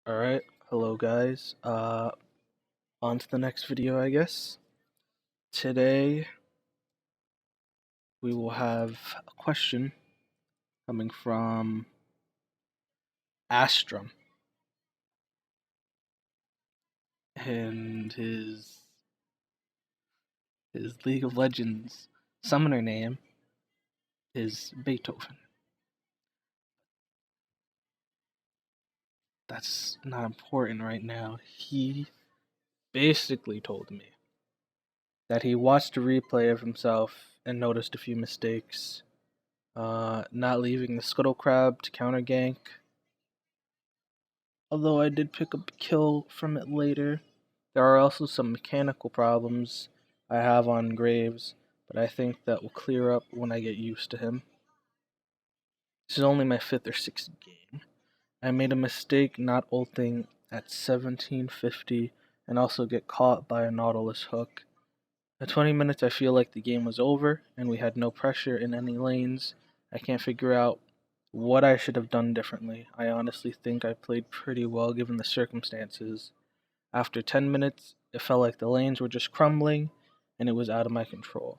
Alright, hello guys. On to the next video, I guess. Today we will have a question coming from Astrum, and his League of Legends summoner name is Beethoven. That's not important right now. He basically told me that he watched a replay of himself and noticed a few mistakes. Not leaving the Scuttle Crab to counter gank, although I did pick up a kill from it later. There are also some mechanical problems I have on Graves, but I think that will clear up when I get used to him. This is only my 5th or 6th game. I made a mistake not ulting at 1750 and also get caught by a Nautilus hook. At 20 minutes I feel like the game was over and we had no pressure in any lanes. I can't figure out what I should have done differently. I honestly think I played pretty well given the circumstances. After 10 minutes, it felt like the lanes were just crumbling and it was out of my control.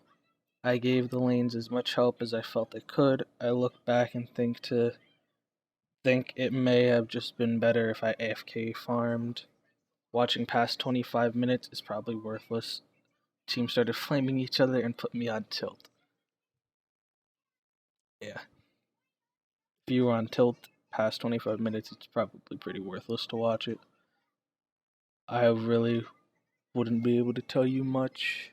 I gave the lanes as much help as I felt I could. I look back and think it may have just been better if I AFK farmed. Watching past 25 minutes is probably worthless. Teams started flaming each other and put me on tilt. Yeah. If you were on tilt past 25 minutes, it's probably pretty worthless to watch it. I really wouldn't be able to tell you much.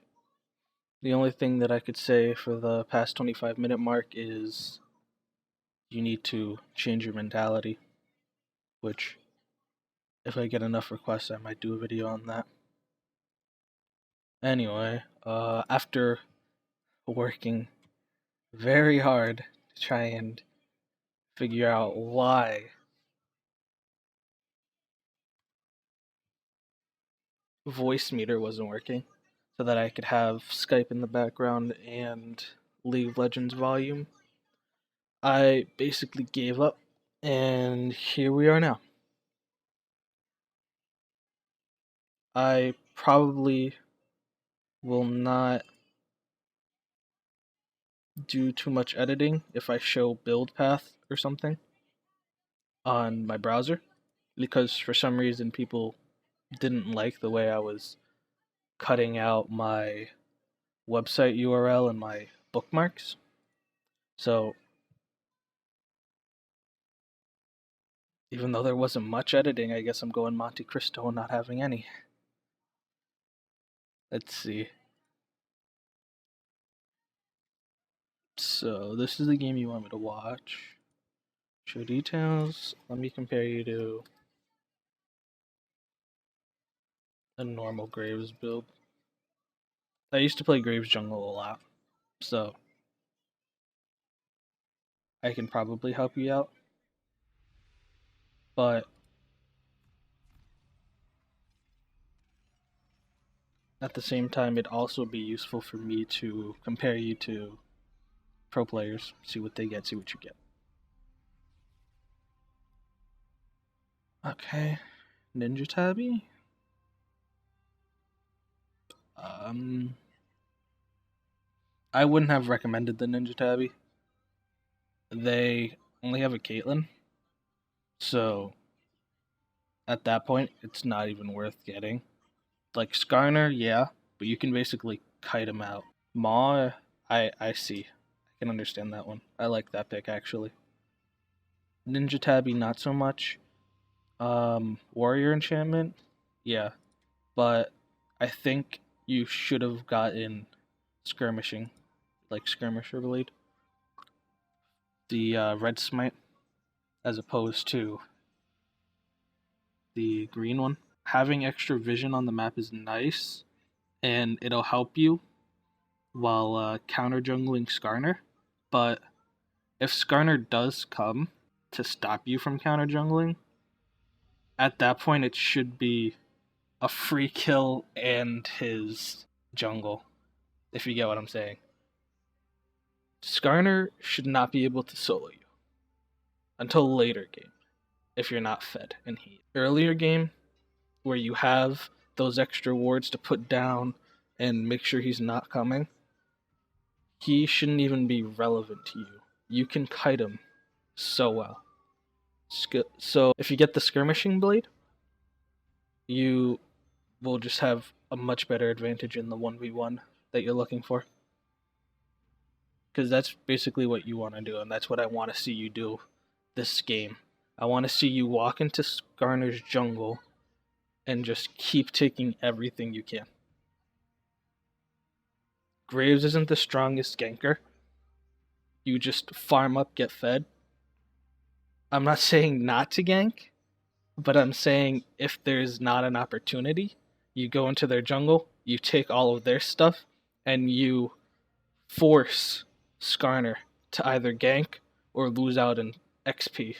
The only thing that I could say for the past 25-minute mark is you need to change your mentality, which, if I get enough requests, I might do a video on that. Anyway, after working very hard to try and figure out why Voicemeeter wasn't working, so that I could have Skype in the background and League of Legends volume, I basically gave up, and here we are now. I probably will not do too much editing if I show build path or something on my browser, because for some reason people didn't like the way I was cutting out my website URL and my bookmarks. So even though there wasn't much editing, I guess I'm going Monte Cristo and not having any. Let's see. So this is the game you want me to watch. Show details. Let me compare you to a normal Graves build. I used to play Graves Jungle a lot, so I can probably help you out. But at the same time, it'd also be useful for me to compare you to pro players, see what they get, see what you get. Okay, Ninja Tabby. I wouldn't have recommended the Ninja Tabby. They only have a Caitlyn, so at that point, it's not even worth getting. Like Skarner, yeah, but you can basically kite him out. Maw, I see. I can understand that one. I like that pick actually. Ninja Tabby, not so much. Warrior Enchantment, yeah, but I think you should have gotten Skirmishing, like Skirmisher Blade, the Red Smite, as opposed to the green one. Having extra vision on the map is nice, and it'll help you while counter jungling Skarner. But if Skarner does come to stop you from counter jungling, at that point it should be a free kill and his jungle, if you get what I'm saying. Skarner should not be able to solo you until later game. if you're not fed in heat. Earlier game, where you have those extra wards to put down and make sure he's not coming, he shouldn't even be relevant to you. You can kite him so well. So if you get the skirmishing blade, you will just have a much better advantage in the 1v1 that you're looking for. Because that's basically what you want to do, and that's what I want to see you do this game. I want to see you walk into Skarner's jungle and just keep taking everything you can. Graves isn't the strongest ganker. You just farm up, get fed. I'm not saying not to gank, but I'm saying if there's not an opportunity, you go into their jungle, you take all of their stuff, and you force Skarner to either gank or lose out in XP.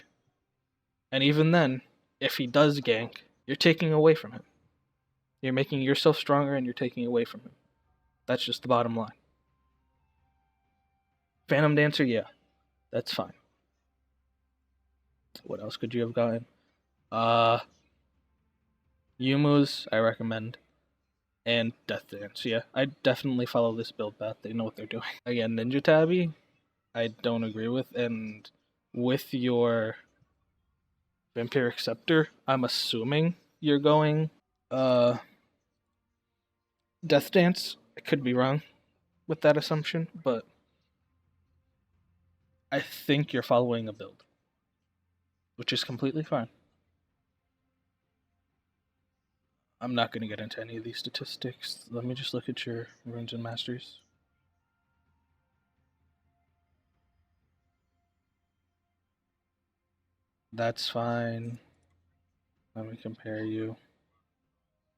And even then, if he does gank, you're taking away from him. You're making yourself stronger and you're taking away from him. That's just the bottom line. Phantom Dancer, yeah, that's fine. What else could you have gotten? Yumu's, I recommend. And Death Dance, yeah. I definitely follow this build path. They know what they're doing. Again, Ninja Tabby, I don't agree with. And with your Vampiric Scepter, I'm assuming you're going Death Dance. I could be wrong with that assumption, but I think you're following a build, which is completely fine. I'm not going to get into any of these statistics. Let me just look at your runes and masteries. That's fine. Let me compare you.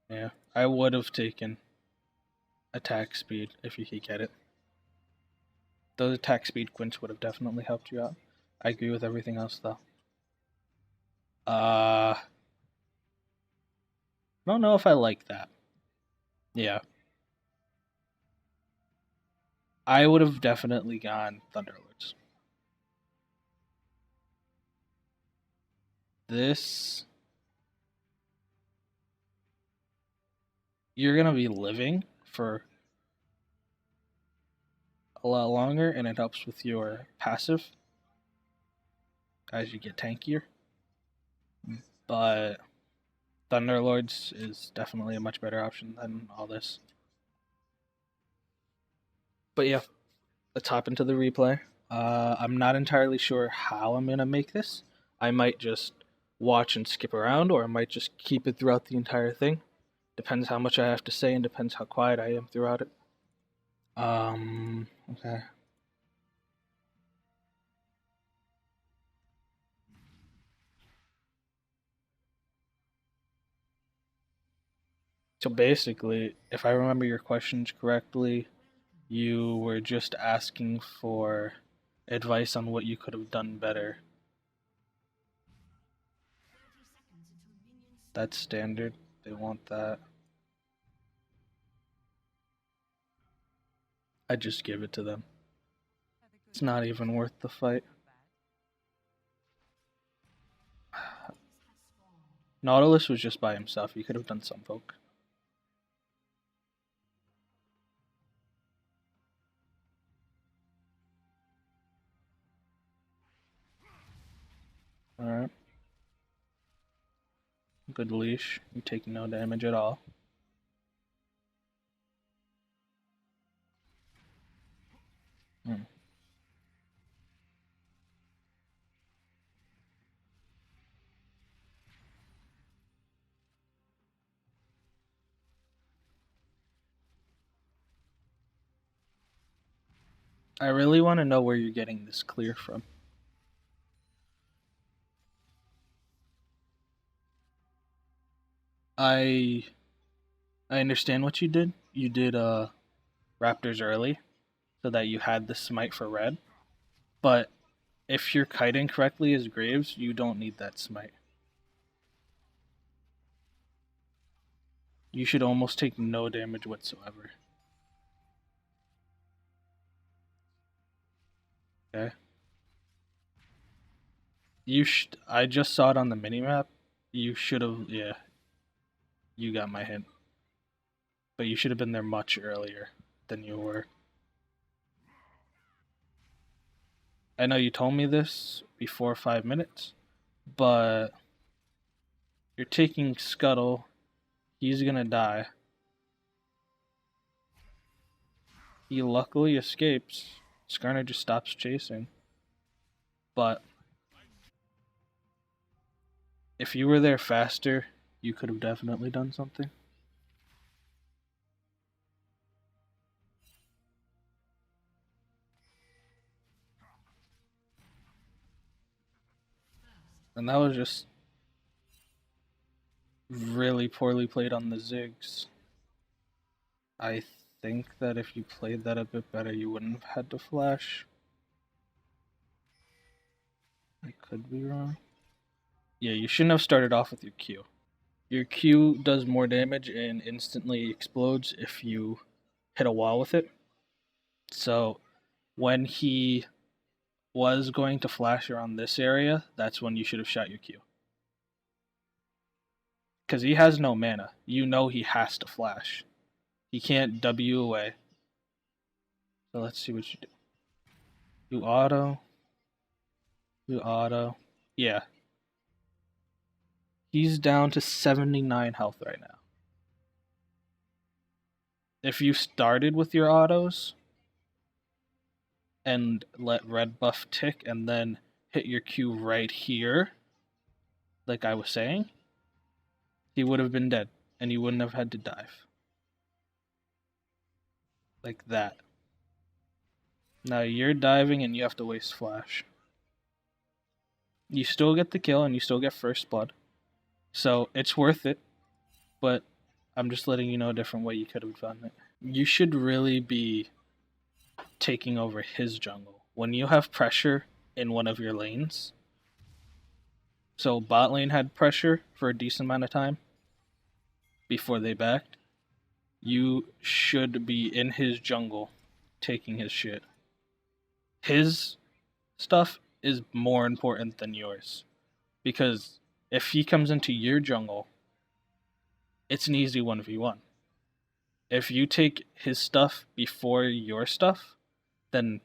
Yeah, I would have taken attack speed if you could get it. Those attack speed quints would have definitely helped you out. I agree with everything else though. I don't know if I like that. Yeah. I would have definitely gone Thunderlords. This, you're gonna be living for a lot longer, and it helps with your passive as you get tankier. But Thunderlords is definitely a much better option than all this. But yeah, let's hop into the replay. I'm not entirely sure how I'm gonna make this. I might just watch and skip around, or I might just keep it throughout the entire thing. Depends how much I have to say and depends how quiet I am throughout it. Okay. So basically, if I remember your questions correctly, you were just asking for advice on what you could have done better. That's standard. They want that. I just give it to them. It's not even worth the fight. Nautilus was just by himself. He could have done some poke. Alright. Good leash. You take no damage at all. I really want to know where you're getting this clear from. I understand what you did. You did Raptors early so that you had the smite for red. But if you're kiting correctly as Graves, you don't need that smite. You should almost take no damage whatsoever. Okay? I just saw it on the minimap. You should have. Yeah, you got my hint. But you should have been there much earlier than you were. I know you told me this before 5 minutes, but you're taking Scuttle. He's gonna die. He luckily escapes. Skarner just stops chasing. But if you were there faster, you could have definitely done something. And that was just really poorly played on the Ziggs. I think that if you played that a bit better, you wouldn't have had to flash. I could be wrong. Yeah, you shouldn't have started off with your Q. Your Q does more damage and instantly explodes if you hit a wall with it. So when he was going to flash around this area, that's when you should have shot your Q. Because he has no mana. You know he has to flash. He can't W away. So let's see what you do. You auto. You auto. Yeah. He's down to 79 health right now. If you started with your autos and let red buff tick and then hit your Q right here, like I was saying, he would have been dead and you wouldn't have had to dive. Like that. Now you're diving and you have to waste flash. You still get the kill and you still get first blood. So it's worth it, but I'm just letting you know a different way you could have done it. You should really be taking over his jungle. When you have pressure in one of your lanes, so bot lane had pressure for a decent amount of time before they backed, you should be in his jungle taking his shit. His stuff is more important than yours. Because if he comes into your jungle, it's an easy 1v1. If you take his stuff before your stuff, then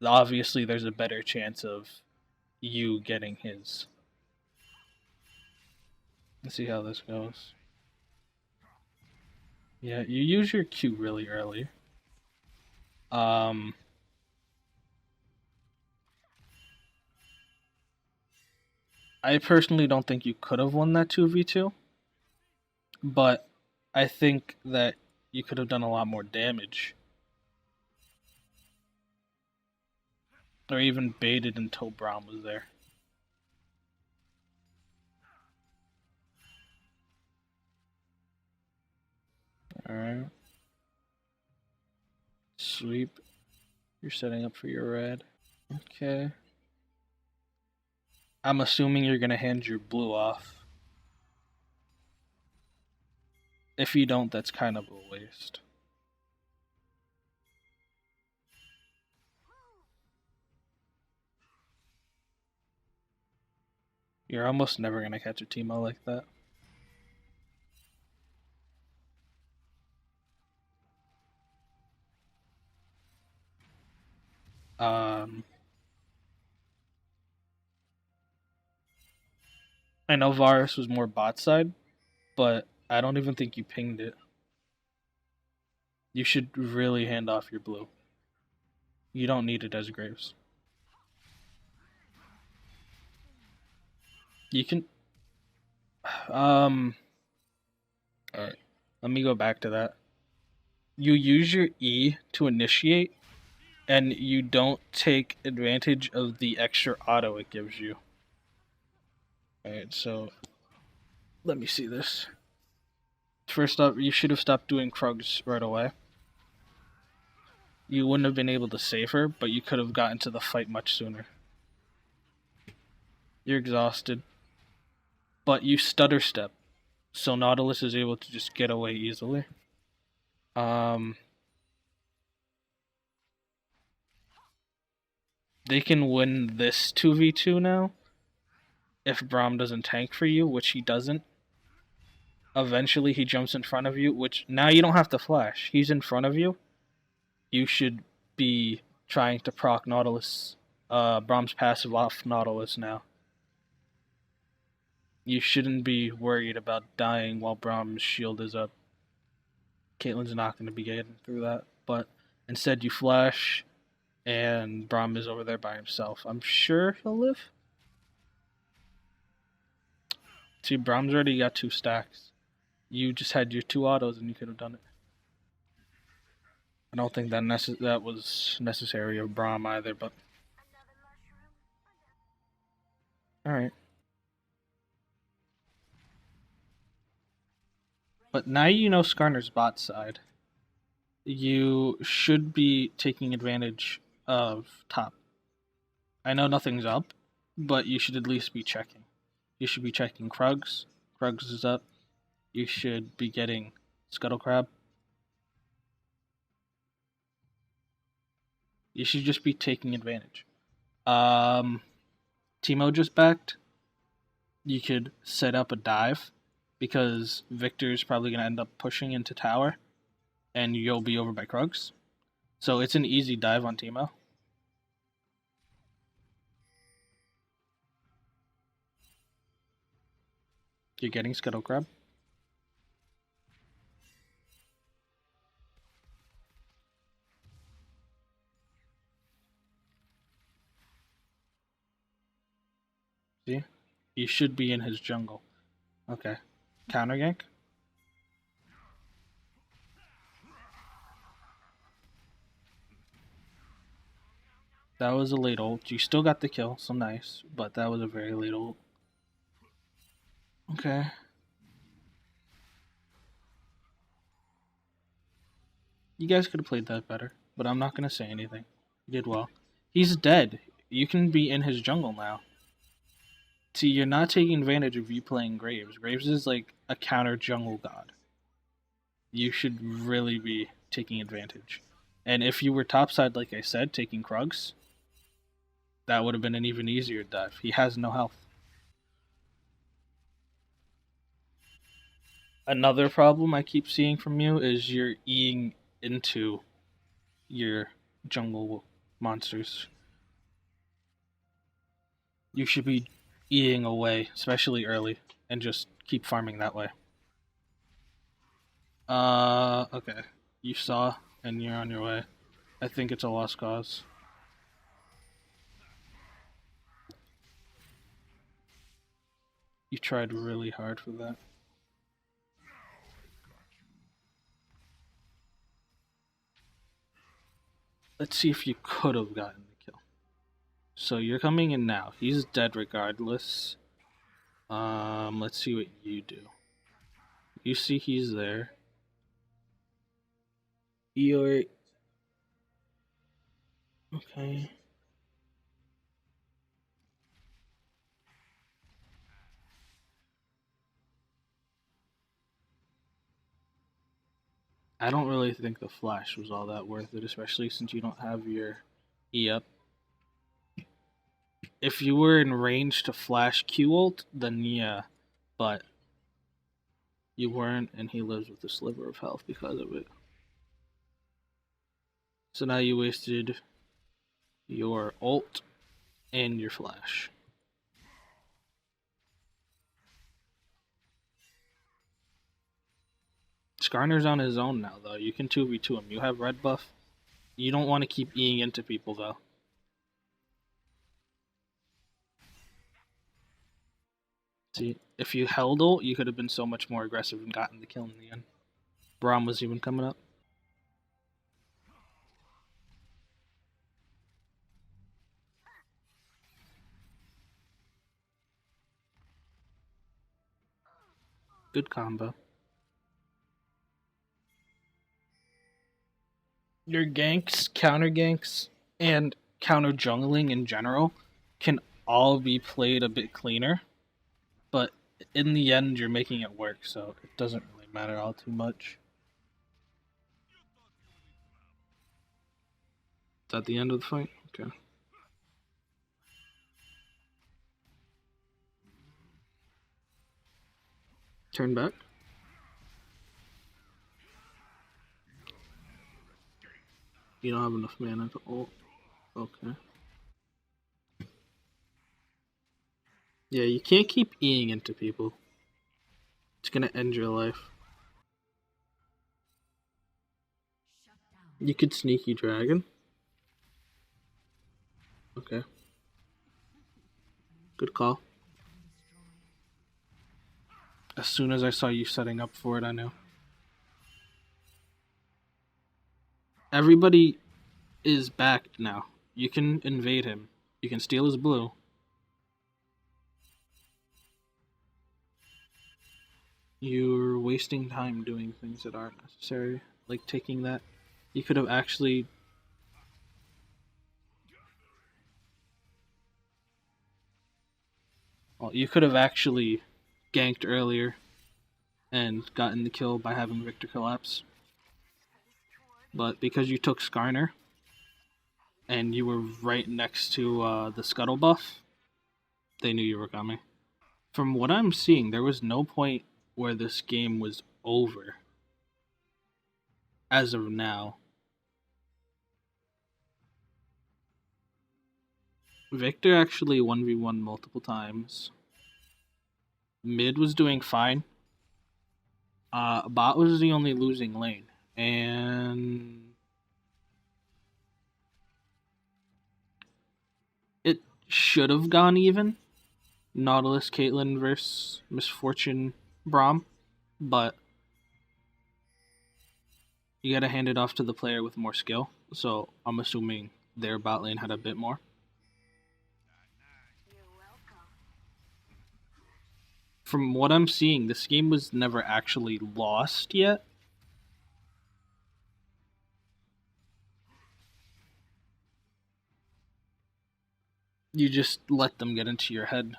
obviously there's a better chance of you getting his. Let's see how this goes. Yeah, you use your Q really early. I personally don't think you could have won that 2v2, but I think that you could have done a lot more damage. Or even baited until Braum was there. Alright. Sweep. You're setting up for your red. Okay. I'm assuming you're going to hand your blue off. If you don't, that's kind of a waste. You're almost never going to catch a Teemo like that. I know Varus was more bot side, but I don't even think you pinged it. You should really hand off your blue. You don't need it as Graves. You can. Alright. Let me go back to that. You use your E to initiate, and you don't take advantage of the extra auto it gives you. Alright, so let me see this. First up, you should have stopped doing Krugs right away. You wouldn't have been able to save her, but you could have gotten to the fight much sooner. You're exhausted. But you stutter step, so Nautilus is able to just get away easily. They can win this 2v2 now, if Braum doesn't tank for you, which he doesn't, eventually he jumps in front of you, which now you don't have to flash. He's in front of you. You should be trying to proc Nautilus, Braum's passive off Nautilus now. You shouldn't be worried about dying while Braum's shield is up. Caitlyn's not going to be getting through that, but instead you flash, and Braum is over there by himself. I'm sure he'll live. See, Braum's already got 2 stacks. You just had your 2 autos and you could have done it. I don't think that was necessary of Braum either, but alright. But now you know Skarner's bot side. You should be taking advantage of top. I know nothing's up, but you should at least be checking. You should be checking Krugs. Krugs is up. You should be getting Scuttle Crab. You should just be taking advantage. Teemo just backed. You could set up a dive because Victor's probably going to end up pushing into tower and you'll be over by Krugs. So it's an easy dive on Teemo. You're getting Scuttle Crab. See? You should be in his jungle. Okay. Counter gank. That was a late ult. You still got the kill, so nice. But that was a very late ult. Okay. You guys could have played that better, but I'm not going to say anything. You did well. He's dead. You can be in his jungle now. See, you're not taking advantage of you playing Graves. Graves is like a counter jungle god. You should really be taking advantage. And if you were topside, like I said, taking Krugs, that would have been an even easier dive. He has no health. Another problem I keep seeing from you is you're Eing into your jungle monsters. You should be Eing away, especially early, and just keep farming that way. Okay. You saw, and you're on your way. I think it's a lost cause. You tried really hard for that. Let's see if you could have gotten the kill. So you're coming in now. He's dead regardless. Let's see what you do. You see he's there. You're... Okay. I don't really think the flash was all that worth it, especially since you don't have your E up. If you were in range to flash Q ult, then yeah, but you weren't, and he lives with a sliver of health because of it. So now you wasted your ult and your flash. Skarner's on his own now, though. You can 2v2 him. You have red buff. You don't want to keep Eing into people, though. See, if you held ult, you could have been so much more aggressive and gotten the kill in the end. Braum was even coming up. Good combo. Your ganks, counter ganks, and counter jungling in general can all be played a bit cleaner, but in the end, you're making it work, so it doesn't really matter all too much. Is that the end of the fight? Okay. Turn back. You don't have enough mana to ult. Okay. Yeah, you can't keep Eing into people. It's gonna end your life. You could sneaky dragon. Okay. Good call. As soon as I saw you setting up for it, I knew. Everybody is backed now. You can invade him. You can steal his blue. You're wasting time doing things that aren't necessary. Like taking that. You could have actually... Well, you could have actually ganked earlier and gotten the kill by having Victor collapse. But because you took Skarner, and you were right next to the Scuttle buff, they knew you were coming. From what I'm seeing, there was no point where this game was over. As of now. Victor actually 1v1 multiple times. Mid was doing fine. Bot was the only losing lane. And it should have gone even. Nautilus, Caitlyn versus Misfortune Braum. But you gotta hand it off to the player with more skill. So I'm assuming their bot lane had a bit more. From what I'm seeing, this game was never actually lost yet. You just let them get into your head.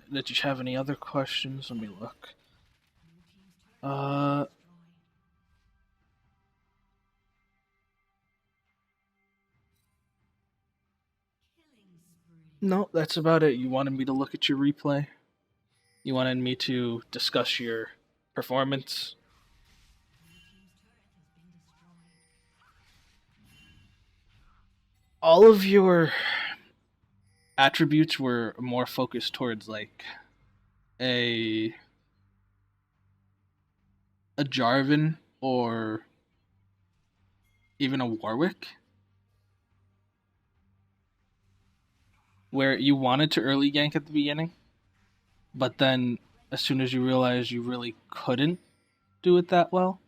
Did you have any other questions? Let me look. No, that's about it. You wanted me to look at your replay? You wanted me to discuss your performance? All of your attributes were more focused towards like a Jarvan or even a Warwick, where you wanted to early gank at the beginning, but then as soon as you realized you really couldn't do it that well,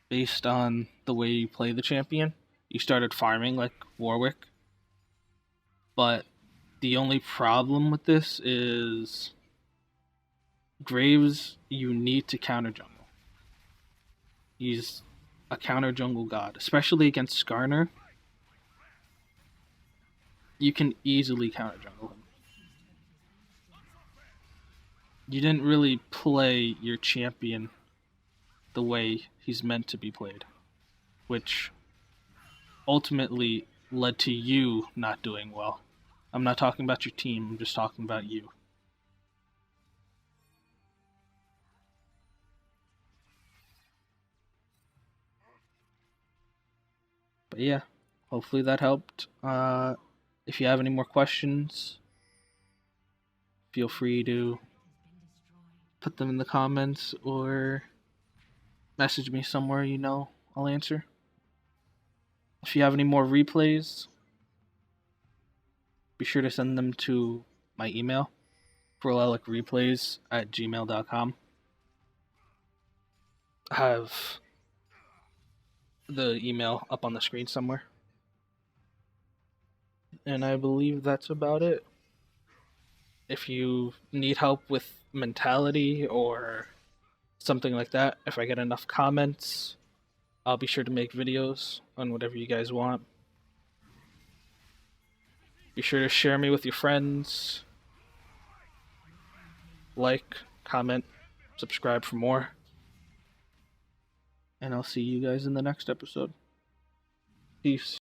based on the way you play the champion, you started farming like Warwick. But the only problem with this is Graves, you need to counter jungle. He's a counter jungle god, especially against Skarner. You can easily counter jungle him. You didn't really play your champion the way he's meant to be played, which ultimately led to you not doing well. I'm not talking about your team, I'm just talking about you. But yeah, hopefully that helped. If you have any more questions, feel free to put them in the comments or message me somewhere you know I'll answer. If you have any more replays, be sure to send them to my email, proelicreplays@gmail.com. I have the email up on the screen somewhere. And I believe that's about it. If you need help with mentality or something like that, if I get enough comments, I'll be sure to make videos on whatever you guys want. Be sure to share me with your friends. Like, comment, subscribe for more. and I'll see you guys in the next episode. Peace.